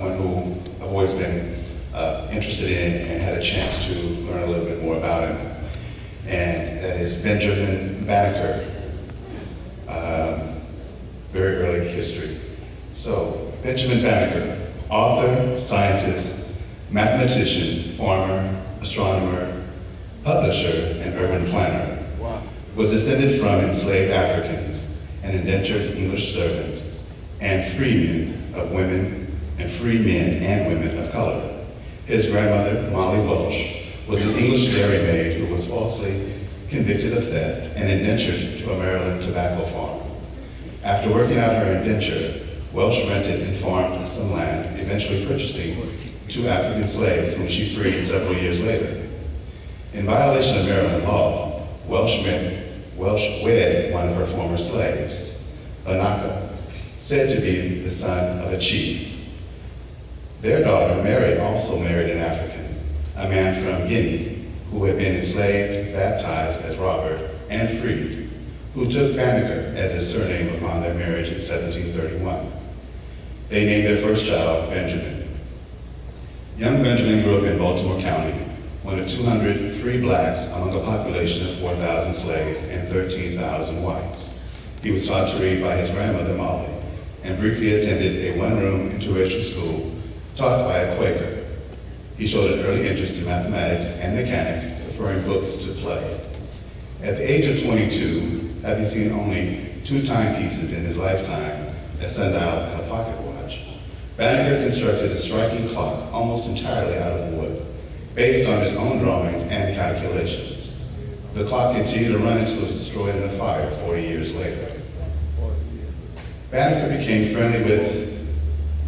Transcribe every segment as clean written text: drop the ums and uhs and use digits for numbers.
someone who I've always been interested in and had a chance to learn a little bit more about him. And that is Benjamin Banneker, very early history. So, Benjamin Banneker, author, scientist, mathematician, farmer, astronomer, publisher, and urban planner, was descended from enslaved Africans, an indentured English servant, and free men and women of color. His grandmother, Molly Welsh, was an English dairymaid who was falsely convicted of theft and indentured to a Maryland tobacco farm. After working out her indenture, Welsh rented and farmed some land, eventually purchasing 2 African slaves whom she freed several years later. In violation of Maryland law, Welsh wed one of her former slaves, Anaka, said to be the son of a chief. Their daughter, Mary, also married an African, a man from Guinea, who had been enslaved, baptized as Robert, and freed, who took Banneker as his surname upon their marriage in 1731. They named their first child Benjamin. Young Benjamin grew up in Baltimore County, one of 200 free blacks among a population of 4,000 slaves and 13,000 whites. He was taught to read by his grandmother, Molly, and briefly attended a one-room interracial school taught by a Quaker. He showed an early interest in mathematics and mechanics, preferring books to play. At the age of 22, having seen only 2 timepieces in his lifetime, a sundial and a pocket watch, Banneker constructed a striking clock almost entirely out of wood, based on his own drawings and calculations. The clock continued to run until it was destroyed in a fire 40 years later. Banneker became friendly with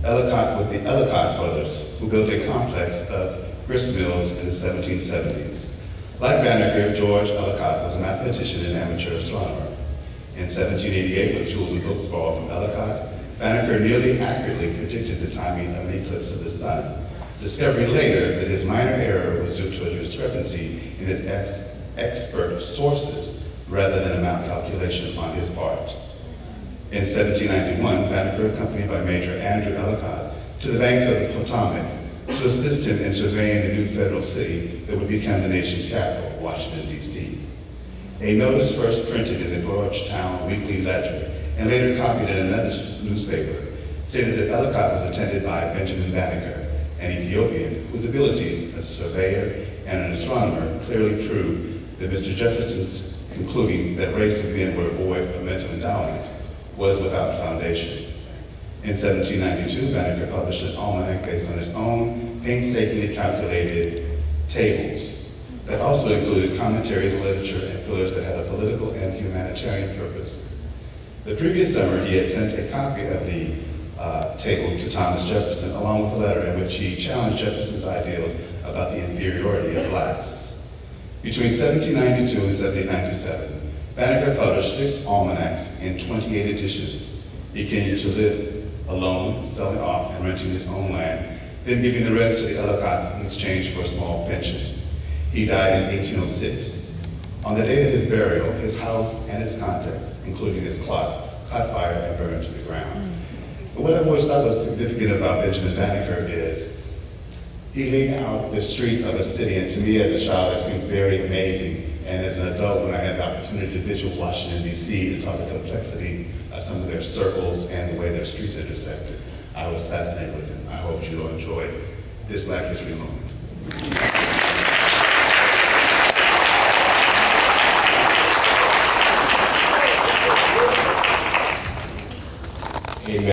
the Ellicott brothers, who built a complex of grist mills in the 1770s. Like Banneker, George Ellicott was a mathematician and amateur astronomer. In 1788, with tools and books borrowed from Ellicott, Banneker nearly accurately predicted the timing of an eclipse of the sun, discovering later that his minor error was due to a discrepancy in his expert sources rather than a malcalculation on his part. In 1791, Banneker, accompanied by Major Andrew Ellicott, to the banks of the Potomac to assist him in surveying the new federal city that would become the nation's capital, Washington, D.C. A notice first printed in the Georgetown Weekly Ledger and later copied in another newspaper stated that Ellicott was attended by Benjamin Banneker, an Ethiopian whose abilities as a surveyor and an astronomer clearly proved that Mr. Jefferson's concluding that race of men were void of mental endowments was without foundation. In 1792, Banneker published an almanac based on his own painstakingly calculated tables that also included commentaries, literature, and fillers that had a political and humanitarian purpose. The previous summer, he had sent a copy of the table to Thomas Jefferson, along with a letter in which he challenged Jefferson's ideals about the inferiority of blacks. Between 1792 and 1797, Banneker published 6 almanacs in 28 editions, beginning to live alone, selling off and renting his own land, then giving the rest to the Ellicotts in exchange for a small pension. He died in 1806. On the day of his burial, his house and its contents, including his clock, caught fire and burned to the ground. But what I've always thought was significant about Benjamin Banneker is he laid out the streets of a city, and to me as a child, that seemed very amazing. And as an adult, when I had the opportunity to visit Washington, D.C. and saw the complexity of some of their circles and the way their streets intersected, I was fascinated with it. I hope you enjoyed this Black History moment.